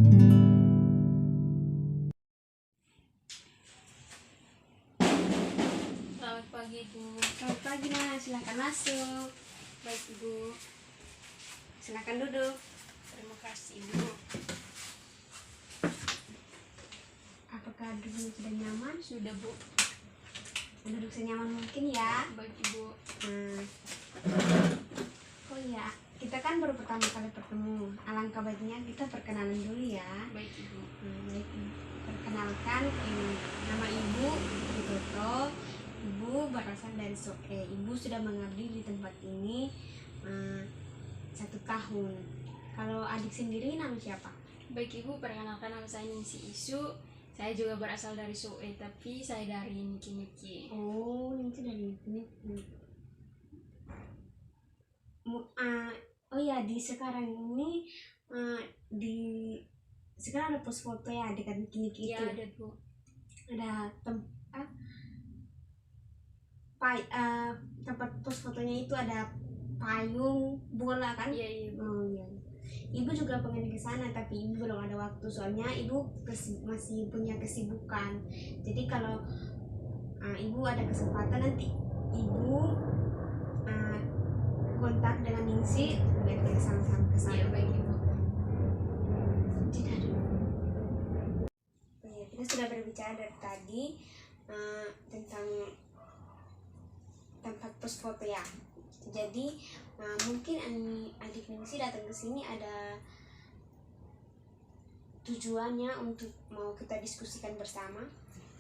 Selamat pagi, Ibu. Selamat pagi, Mas. Silakan masuk. Baik, Ibu. Silakan duduk. Terima kasih, Ibu. Apakah duduk sudah nyaman? Sudah, Bu. Duduk senyaman mungkin ya. Baik, Ibu. Oh iya, kita kan baru pertama kali bertemu. Alangkah baiknya kita perkenalan dulu ya. Baik, Ibu. Baik, perkenalkan, nama Ibu Toto. Ibu berasal dari Soe. Ibu sudah mengabdi di tempat ini 1 tahun. Kalau adik sendiri nama siapa? Baik, Ibu. Perkenalkan, nama saya Ningsih Isu. Saya juga berasal dari Soe, tapi saya dari Niki-Niki. Oh, ini dari ini. Oh ya, di sekarang ini sekarang ada pos foto ya dekat Niki-Niki Ya, itu. ada, Bu. Ada tempat pos fotonya itu ada payung bola kan? Iya, iya, Bu. Oh iya. Ibu juga pengen ke sana tapi ibu belum ada waktu soalnya ibu masih punya kesibukan. Jadi kalau ibu ada kesempatan nanti ibu kontak dengan Ningsih biar kita sama-sama ke sana. Iya, baik, Ibu. Tidak ada. Oh iya, kita sudah berbicara dari tadi tentang tempat pos foto ya. Jadi mungkin adik Ningsih datang ke sini ada tujuannya untuk mau kita diskusikan bersama.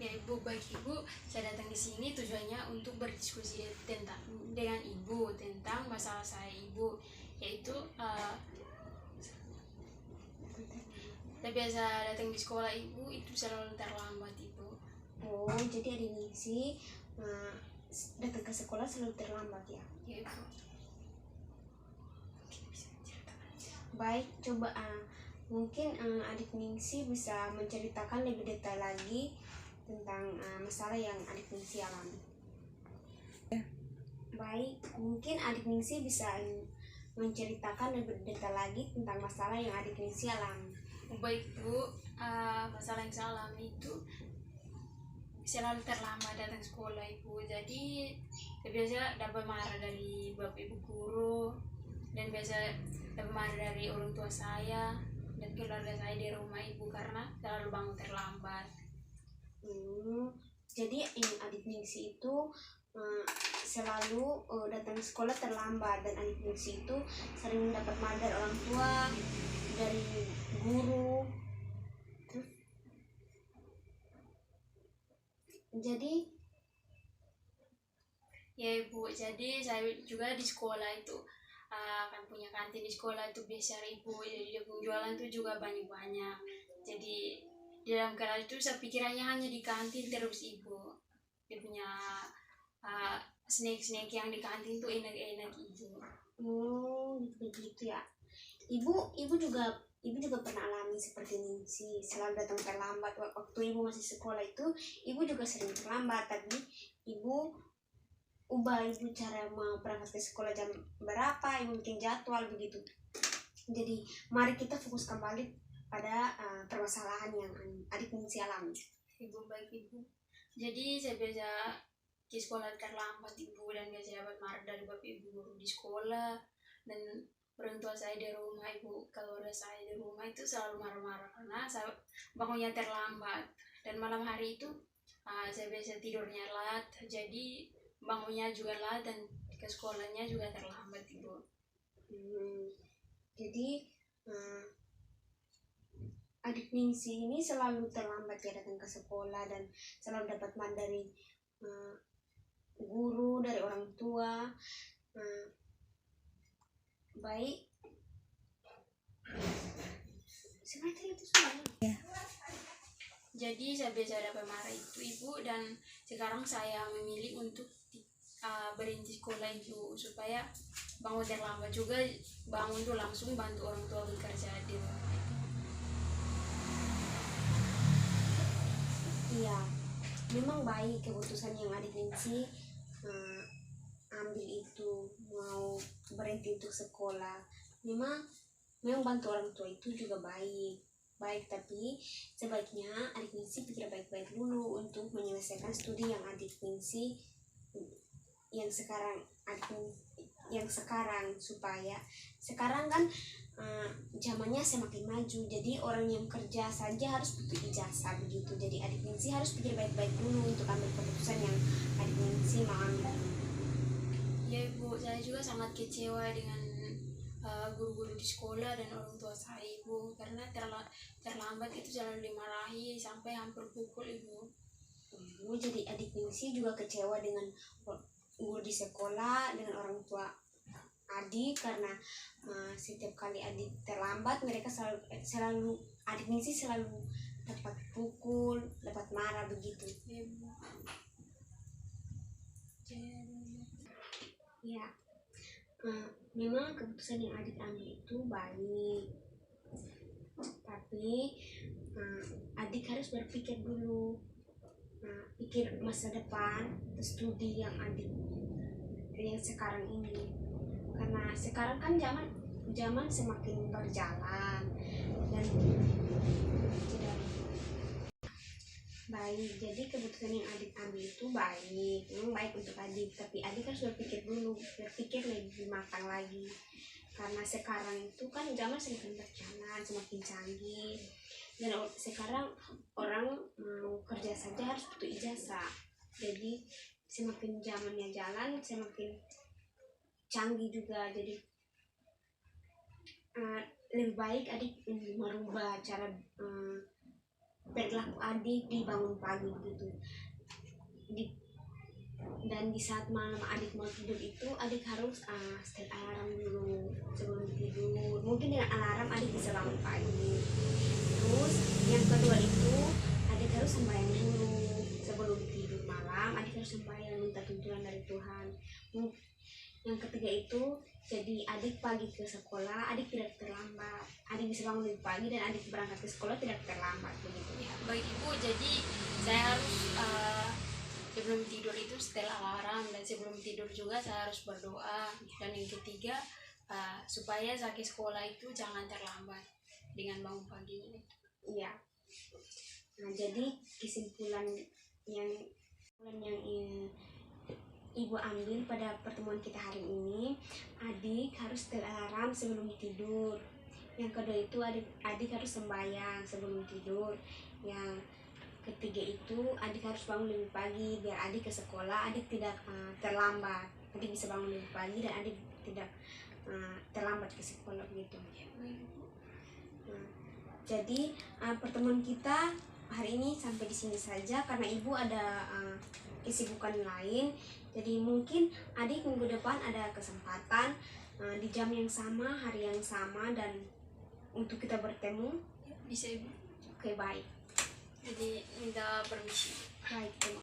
Ya, Ibu. Baik, Ibu. Saya datang di sini tujuannya untuk berdiskusi dengan Ibu tentang masalah saya, Ibu, yaitu saya biasa datang di sekolah Ibu itu selalu terlambat, Ibu. Oh, jadi adik Ningsih datang ke sekolah selalu terlambat ya? Ya, Ibu. Baik, coba mungkin adik Ningsih bisa menceritakan lebih detail lagi tentang masalah yang adik Ningsih alami. Baik, mungkin adik Ningsih bisa menceritakan lebih detail lagi tentang masalah yang adik Ningsih alami. Baik, Bu. Masalah yang saya alami itu selalu terlambat datang sekolah, Ibu. Jadi saya biasa dapat marah dari bapak ibu guru, dan biasa dapat marah dari orang tua saya dan keluarga saya di rumah, Ibu, karena selalu bangun terlambat. Jadi adik Ningsih itu selalu datang ke sekolah terlambat dan adik Ningsih itu sering mendapat marah dari orang tua, dari guru. Jadi ya, Ibu, jadi saya juga di sekolah itu kan punya kantin di sekolah itu biasa, Ibu. Jadi dia penjualan itu juga banyak-banyak. Jadi di dalam kelas itu saya pikirannya hanya di kantin terus, Ibu. Dia punya snack-snack yang di kantin tuh enak-enak, Ibu. Begitu ya. Ibu juga pernah alami seperti Ningsih, selalu datang terlambat. Waktu ibu masih sekolah itu ibu juga sering terlambat, tapi ibu ubah cara mau berangkat ke sekolah jam berapa, ibu bikin jadwal begitu. Jadi mari kita fokus kembali pada permasalahan yang adik Ningsih alami. Ibu, baik, Ibu. Jadi saya biasa di sekolah terlambat, Ibu, dan biasa dapat marah dari bapak ibu guru di sekolah dan orang tua saya di rumah, Ibu. Keluarga saya di rumah itu selalu marah-marah karena saya bangunnya terlambat, dan malam hari itu saya biasa tidurnya lat, jadi bangunnya juga lat dan ke sekolahnya juga terlambat, Ibu. Jadi adik Ningsih ini selalu terlambat ya datang ke sekolah dan selalu dapat marah dari guru, dari orang tua. Baik, sebenarnya itu sudah ya. Jadi saya biasa dapat marah itu, Ibu, dan sekarang saya memilih untuk berhenti sekolah, Ibu, supaya bangun terlambat juga, bangun tuh langsung bantu orang tua bekerja di rumah. Iya, memang baik keputusan yang adik Ningsih ambil itu, mau berhenti untuk sekolah. Memang bantu orang tua itu juga baik. baik, tapi sebaiknya adik Ningsi pikir baik-baik dulu untuk menyelesaikan studi yang adik Ningsi yang sekarang supaya sekarang kan zamannya semakin maju, jadi orang yang kerja saja harus butuh ijazah begitu. Jadi adik Ningsi harus pikir baik-baik dulu untuk ambil keputusan yang adik Ningsi mau ambil. Ya Ibu, saya juga sangat kecewa dengan guru-guru di sekolah dan orang tua saya Ibu, karena terlambat itu selalu dimarahi sampai hampir pukul Ibu. Jadi adik Ningsi juga kecewa dengan guru di sekolah, dengan orang tua adik, karena setiap kali adik terlambat mereka selalu adik Ningsi selalu dapat pukul, dapat marah begitu. Ya, memang keputusan yang adik ambil itu baik, tapi adik harus berpikir dulu, pikir masa depan studi yang adik yang sekarang ini, karena sekarang kan zaman semakin berjalan dan tidak baik. Jadi keputusan yang adik ambil itu baik, memang baik untuk adik, tapi adik harus berpikir dulu, berpikir lebih matang lagi, karena sekarang itu kan zaman semakin berjalan, semakin canggih, dan sekarang orang mau kerja saja harus butuh ijazah. Jadi semakin zamannya jalan semakin canggih juga, jadi lebih baik adik merubah cara perilaku adik di bangun pagi begitu. Dan di saat malam adik mau tidur itu adik harus setel alarm dulu sebelum tidur. Mungkin dengan alarm adik bisa bangun pagi. Terus yang kedua itu adik harus sembahyang dulu sebelum tidur malam. Adik harus sembahyang minta tuntunan dari Tuhan. Yang ketiga itu, jadi adik pagi ke sekolah, adik tidak terlambat. Adik bisa bangun lebih pagi dan adik berangkat ke sekolah tidak terlambat begitu. Ya, baik Ibu, jadi saya harus sebelum tidur itu setel alarm, dan sebelum tidur juga saya harus berdoa. Dan yang ketiga, supaya saya ke sekolah itu jangan terlambat dengan bangun pagi. Iya. Nah, jadi kesimpulan yang Ibu ambil pada pertemuan kita hari ini, adik harus setel alarm sebelum tidur. Yang kedua itu adik harus sembahyang sebelum tidur. Yang ketiga itu adik harus bangun lebih pagi biar adik ke sekolah, adik tidak terlambat. Adik bisa bangun lebih pagi dan adik tidak terlambat ke sekolah begitu. Jadi pertemuan kita hari ini sampai di sini saja karena Ibu ada kesibukan lain. Jadi mungkin adik minggu depan ada kesempatan di jam yang sama, hari yang sama, dan untuk kita bertemu. Bisa Ibu? Oke, baik. Jadi minta permisi. Baik, terima